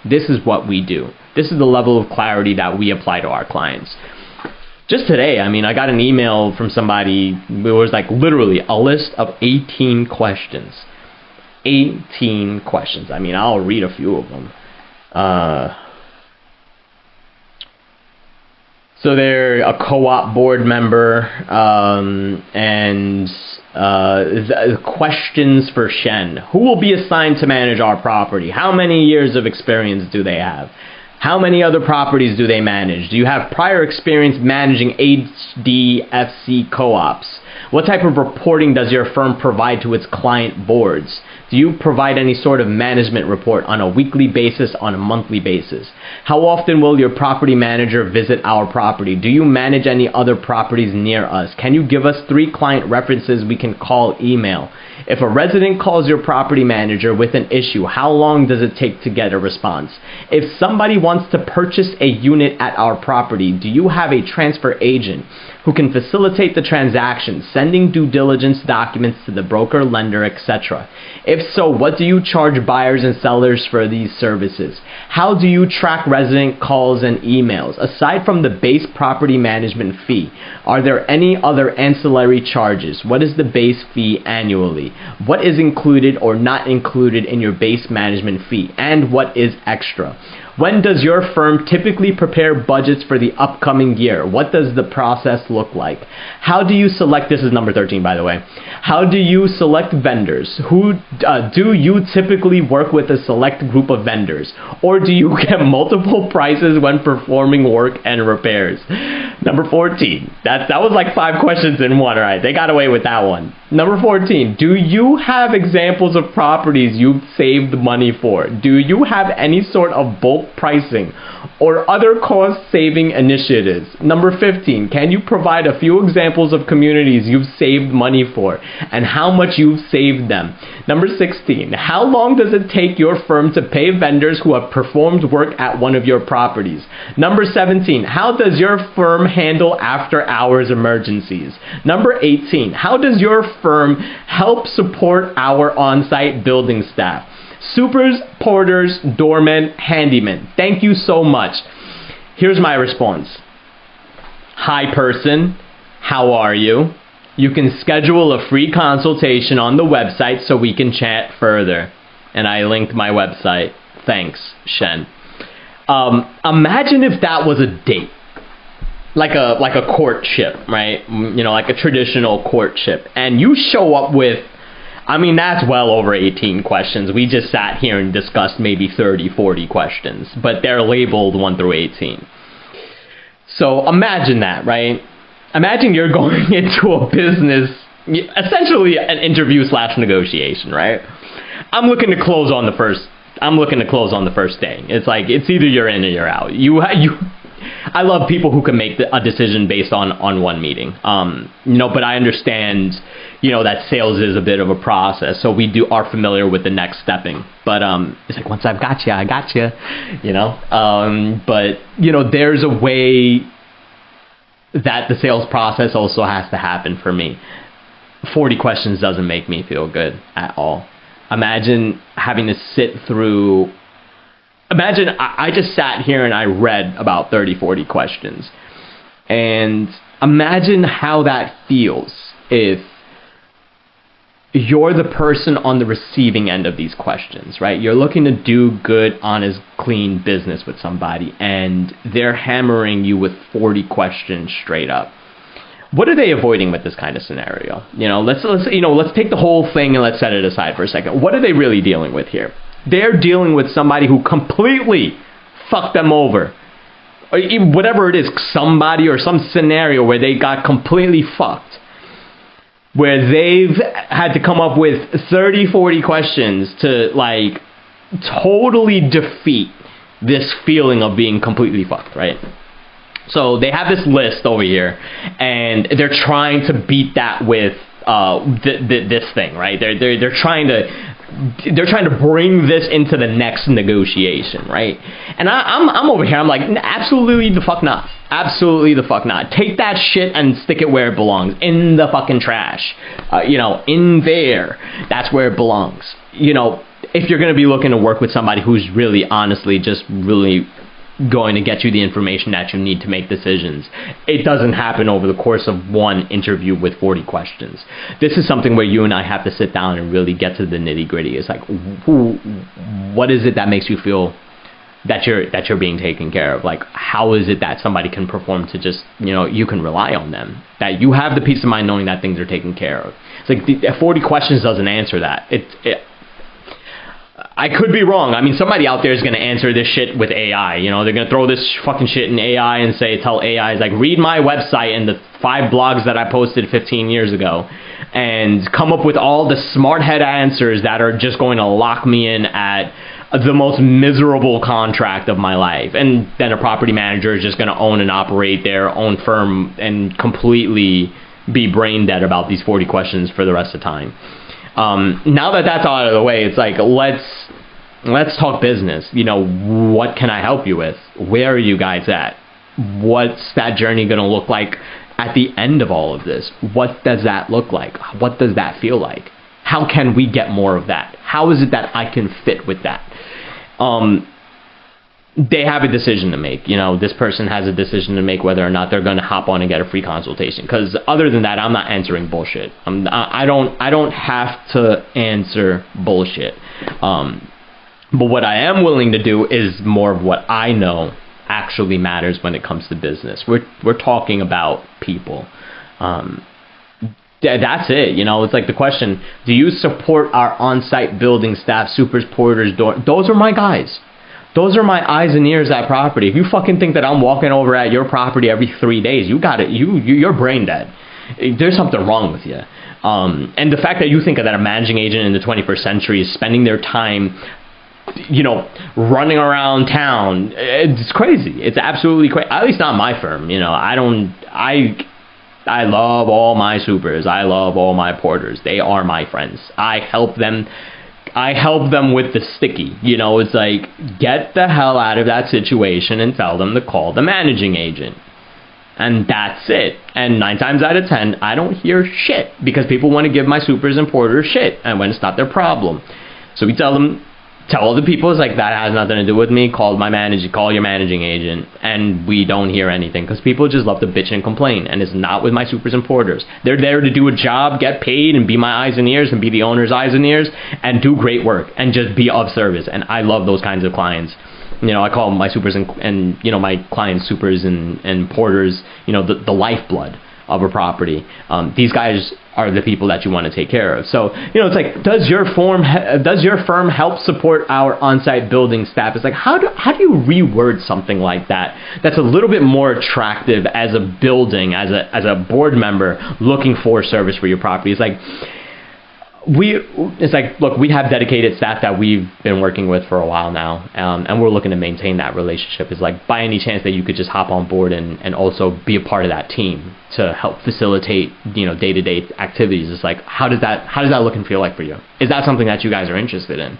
This is what we do. This is the level of clarity that we apply to our clients. Just today, I mean, I got an email from somebody. It was like literally a list of 18 questions. 18 questions. I mean, I'll read a few of them. So they're a co-op board member, and questions for Shen. Who will be assigned to manage our property? How many years of experience do they have? How many other properties do they manage? Do you have prior experience managing HDFC co-ops? What type of reporting does your firm provide to its client boards? Do you provide any sort of management report on a weekly basis, on a monthly basis? How often will your property manager visit our property? Do you manage any other properties near us? Can you give us 3 client references we can call, email? If a resident calls your property manager with an issue, how long does it take to get a response? If somebody wants to purchase a unit at our property, do you have a transfer agent who can facilitate the transaction, sending due diligence documents to the broker, lender, etc.? If so, what do you charge buyers and sellers for these services? How do you track resident calls and emails? Aside from the base property management fee, are there any other ancillary charges? What is the base fee annually? What is included or not included in your base management fee? And what is extra? When does your firm typically prepare budgets for the upcoming year? What does the process look like? How do you select, this is number 13 by the way, how do you select vendors? Who do you typically work with a select group of vendors? Or do you get multiple prices when performing work and repairs? Number 14, that was like 5 questions in one, right? They got away with that one. Number 14, do you have examples of properties you've saved money for? Do you have any sort of bulk pricing or other cost-saving initiatives? Number 15, can you provide a few examples of communities you've saved money for and how much you've saved them? Number 16, how long does it take your firm to pay vendors who have performed work at one of your properties? Number 17, how does your firm handle after-hours emergencies? Number 18, how does your firm help support our on-site building staff? Supers, porters, doormen, handymen. Thank you so much. Here's my response. Hi person, how are you? You can schedule a free consultation on the website so we can chat further. And I linked my website. Thanks, Shen. Imagine if that was a date. Like a courtship, right? You know, like a traditional courtship. And you show up with, I mean, that's well over 18 questions. We just sat here and discussed maybe 30, 40 questions, but they're labeled 1 through 18. So imagine that, right? Imagine you're going into a business, essentially an interview / negotiation, right? I'm looking to close on the first day. It's like, it's either you're in or you're out. I love people who can make a decision based on one meeting. You know, but I understand, you know, that sales is a bit of a process, so we are familiar with the next stepping. But it's like, once I've got you, I got you, you know. But you know, there's a way that the sales process also has to happen for me. 40 questions doesn't make me feel good at all. Imagine having to sit through. Imagine I just sat here and I read about 30, 40 questions. And imagine how that feels if you're the person on the receiving end of these questions, right? You're looking to do good, honest, clean business with somebody, and they're hammering you with 40 questions straight up. What are they avoiding with this kind of scenario? You know, let's take the whole thing and let's set it aside for a second. What are they really dealing with here? They're dealing with somebody who completely fucked them over. Or whatever it is, somebody or some scenario where they got completely fucked. Where they've had to come up with 30, 40 questions to like totally defeat this feeling of being completely fucked, right? So they have this list over here and they're trying to beat that with this thing, right? They're trying to bring this into the next negotiation, right? And I'm over here, I'm like, absolutely the fuck not. Absolutely the fuck not. Take that shit and stick it where it belongs, in the fucking trash. You know, in there. That's where it belongs. You know, if you're going to be looking to work with somebody who's really honestly just really going to get you the information that you need to make decisions. It doesn't happen over the course of one interview with 40 questions. This is something where you and I have to sit down and really get to the nitty gritty. It's like, what is it that makes you feel that you're being taken care of? Like, how is it that somebody can perform to just, you can rely on them, that you have the peace of mind knowing that things are taken care of? It's like 40 questions doesn't answer that. I could be wrong. I mean, somebody out there is going to answer this shit with AI. They're going to throw this fucking shit in AI and tell AI, it's like, read my website and the 5 blogs that I posted 15 years ago and come up with all the smart head answers that are just going to lock me in at the most miserable contract of my life. And then a property manager is just going to own and operate their own firm and completely be brain dead about these 40 questions for the rest of the time. Now that that's out of the way, it's like, let's talk business. What can I help you with? Where are you guys at? What's that journey going to look like at the end of all of this? What does that look like? What does that feel like? How can we get more of that? How is it that I can fit with that? They have a decision to make. This person has a decision to make whether or not they're going to hop on and get a free consultation. Because other than that, I'm not answering bullshit. I don't have to answer bullshit. But what I am willing to do is more of what I know actually matters when it comes to business. We're talking about people. That's it. It's like the question: do you support our on-site building staff, supers, porters, those are my guys. Those are my eyes and ears at property. If you fucking think that I'm walking over at your property every 3 days, you got it. You're brain dead. There's something wrong with you. And the fact that you think that a managing agent in the 21st century is spending their time, running around town, it's crazy. It's absolutely crazy. At least not my firm. I love all my supers. I love all my porters. They are my friends. I help them with the sticky. It's like, get the hell out of that situation and tell them to call the managing agent. And that's it. And 9 times out of 10, I don't hear shit because people want to give my supers and porters shit, and when it's not their problem. So we tell other people, it's like, that has nothing to do with me. Call your managing agent. And we don't hear anything because people just love to bitch and complain. And it's not with my supers and porters. They're there to do a job, get paid, and be my eyes and ears, and be the owner's eyes and ears, and do great work, and just be of service. And I love those kinds of clients. I call my supers and my clients supers and porters, the lifeblood of a property. These guys are the people that you want to take care of. So, it's like, does your firm help support our on-site building staff? It's like, how do you reword something like that that's a little bit more attractive as a building, as a board member looking for service for your property? It's like, look, we have dedicated staff that we've been working with for a while now, and we're looking to maintain that relationship. It's like, by any chance that you could just hop on board and also be a part of that team to help facilitate, day-to-day activities. It's like, how does that look and feel like for you? Is that something that you guys are interested in?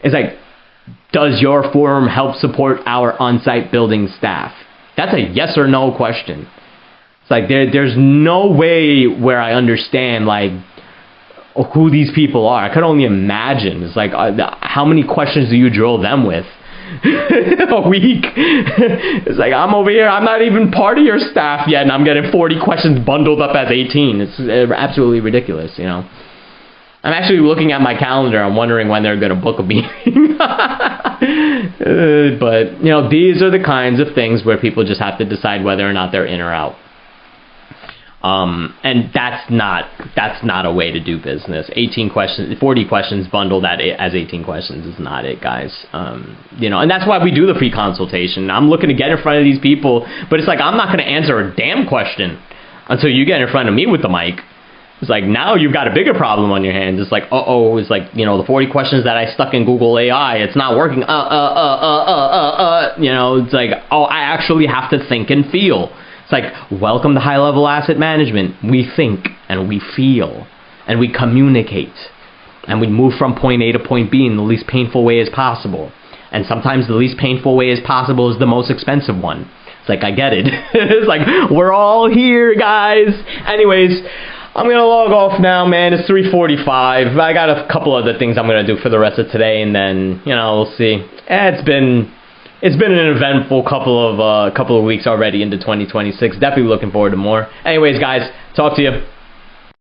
It's like, does your firm help support our on-site building staff? That's a yes or no question. It's like, there's no way where I understand, like, who these people are. I could only imagine. It's like, how many questions do you drill them with a week? It's like, I'm over here, I'm not even part of your staff yet, and I'm getting 40 questions bundled up as 18. It's absolutely ridiculous, I'm actually looking at my calendar. I'm wondering when they're going to book a meeting. But, these are the kinds of things where people just have to decide whether or not they're in or out. And that's not a way to do business. 40 questions bundled as 18 questions is not it, guys. And that's why we do the free consultation. I'm looking to get in front of these people, but it's like, I'm not going to answer a damn question until you get in front of me with the mic. It's like, now you've got a bigger problem on your hands. It's like, it's like, the 40 questions that I stuck in Google AI, it's not working. It's like, I actually have to think and feel. It's like, welcome to high-level asset management. We think and we feel and we communicate and we move from point A to point B in the least painful way as possible. And sometimes the least painful way as possible is the most expensive one. It's like, I get it. It's like, we're all here, guys. Anyways, I'm gonna log off now, man. It's 3:45. I got a couple other things I'm gonna do for the rest of today, and then we'll see. It's been an eventful couple of weeks already into 2026. Definitely looking forward to more. Anyways, guys, talk to you.